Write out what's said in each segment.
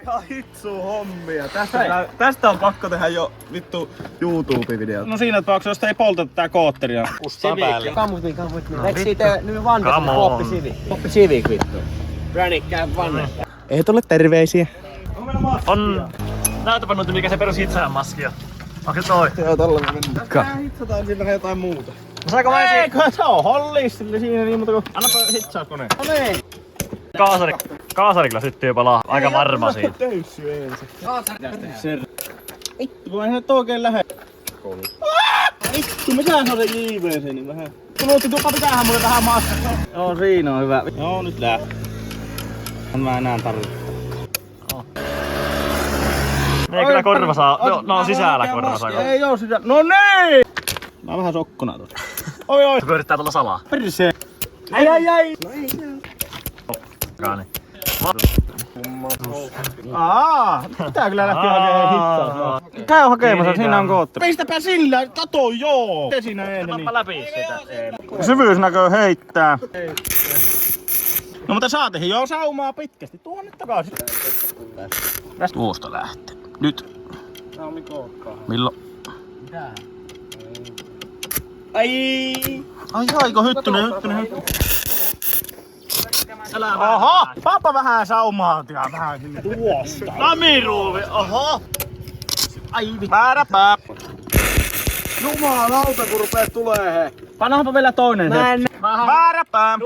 Aika hitsu hommia. Tästä on pakko tehdä jo vittu YouTube-video. No siinä tapauksessa, jos ei polteta tää kootteria. Kustaa päälle. Come with me. Let's see the new one. Poppi Civic. Poppi Civic vittu. Granny vanne. Ei tule terveisiä. On. Näytäpä nyt mikä se perus hitsaajan maski on. Onko se toi? Joo, tollanen mennään. Tää hitsataan siinä vähän jotain muuta. No saako mä ensin? Eikö se on hollistille siinä niin muuta kuin... Annapa hitsauskone. No niin. Kaasari kyllä syttyy palaa. Aika varma siitä. Töyssy ensin. Vittu, kun eihän nyt oikein lähe. Vittu, mikähän on se JVC niin vähän. Kulutti tuppa pitäähän mulle vähän maassa. Joo, siinä on hyvä. Joo, nyt lähtee. Mä enää tarvitse. Ei kyllä korva saa. No sisällä korva saa. Ei oo sitä. No niin! Mä oon vähän sokkona tuossa. Oi. Se yrittää tulla salaa. Perseen. Ai. No ei se. Kaani. Pitää kyllä lähteä hakemaan hittaa. Käy hakemassa, siinä on kootteri. Pistäpä sillä, kato joo! Se siinä ei Otapa läpi sitä. Syvyysnäkö heittää. No mutta saatiin joo saumaa pitkästi. Tuo nyt takaisin. Tuosta lähtee. Nyt. Milloin? Aiko hyttynen. Oho! Pappa vähän saumaa vähän sinne tuosta. Lamiruuvi, oho! Ai vääräpää. Jumalauta kun rupee tulee he. Pannaanpa vielä toinen. Vääräpää.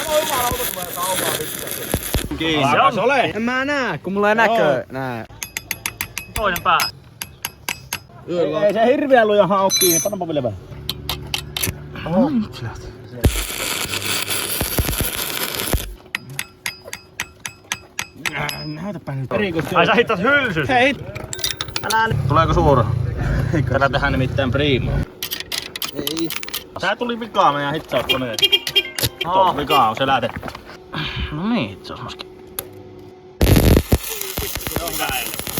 Jumalauta tulee saumaa vittu. Kiinni. Se ole. En mä näe, kun mulla ei näkö. Näe. Toinen pää. Ei se hirveä luja haukki, niin pannaanpa vielä vähän. Näytäpä nyt. Ai sä hittas hylsys. Hei! Tuleeko suora? Tätä tehdään nimittäin primo. Ei. Tää tuli vikaa meidän hitsauskoneet. Tuo vikaa on seläte. No niin, hitsausmaski.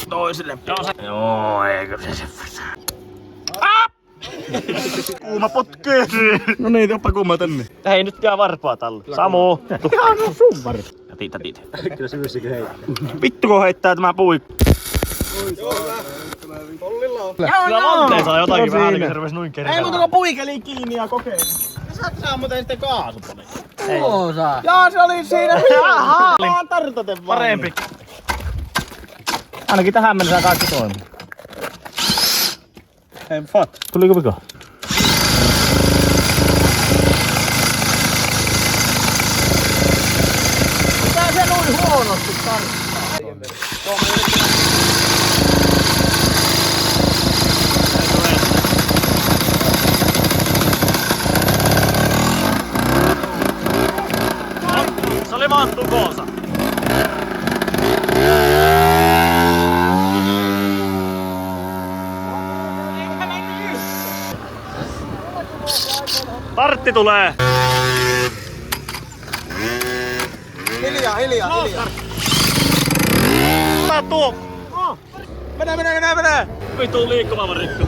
Toiselle. Joo, eikö se verran. Kuuma potkee. No niin, oppa kuuma tänne. Hei nyt jää varpaa tälle. Samu. Ihan on sun varre. Tätit. Kyllä syvyssäkin heittää. Vittu kun heittää tämä puikko. Tollilla on. Kyllä Vante saa jotakin vähän niin kuin se rupes noin Ei kertaa. muuta kuin puikeli kiinni ja kokeilla. Sä saa muuten sitten kaasupone. Tuo saa. Jaa, se oli siinä hyvä. Vaan tartote vaan. Parempi. Ainakin tähän mennessä kaikki toimii. Hei, fat. Tuliko vika? Mitä se noin huonosti tarttaa? Se oli vaan tukoonsa. Tartti tulee! Hiljaa. Tää tuo! Mene! Vitu liikkumavarikko.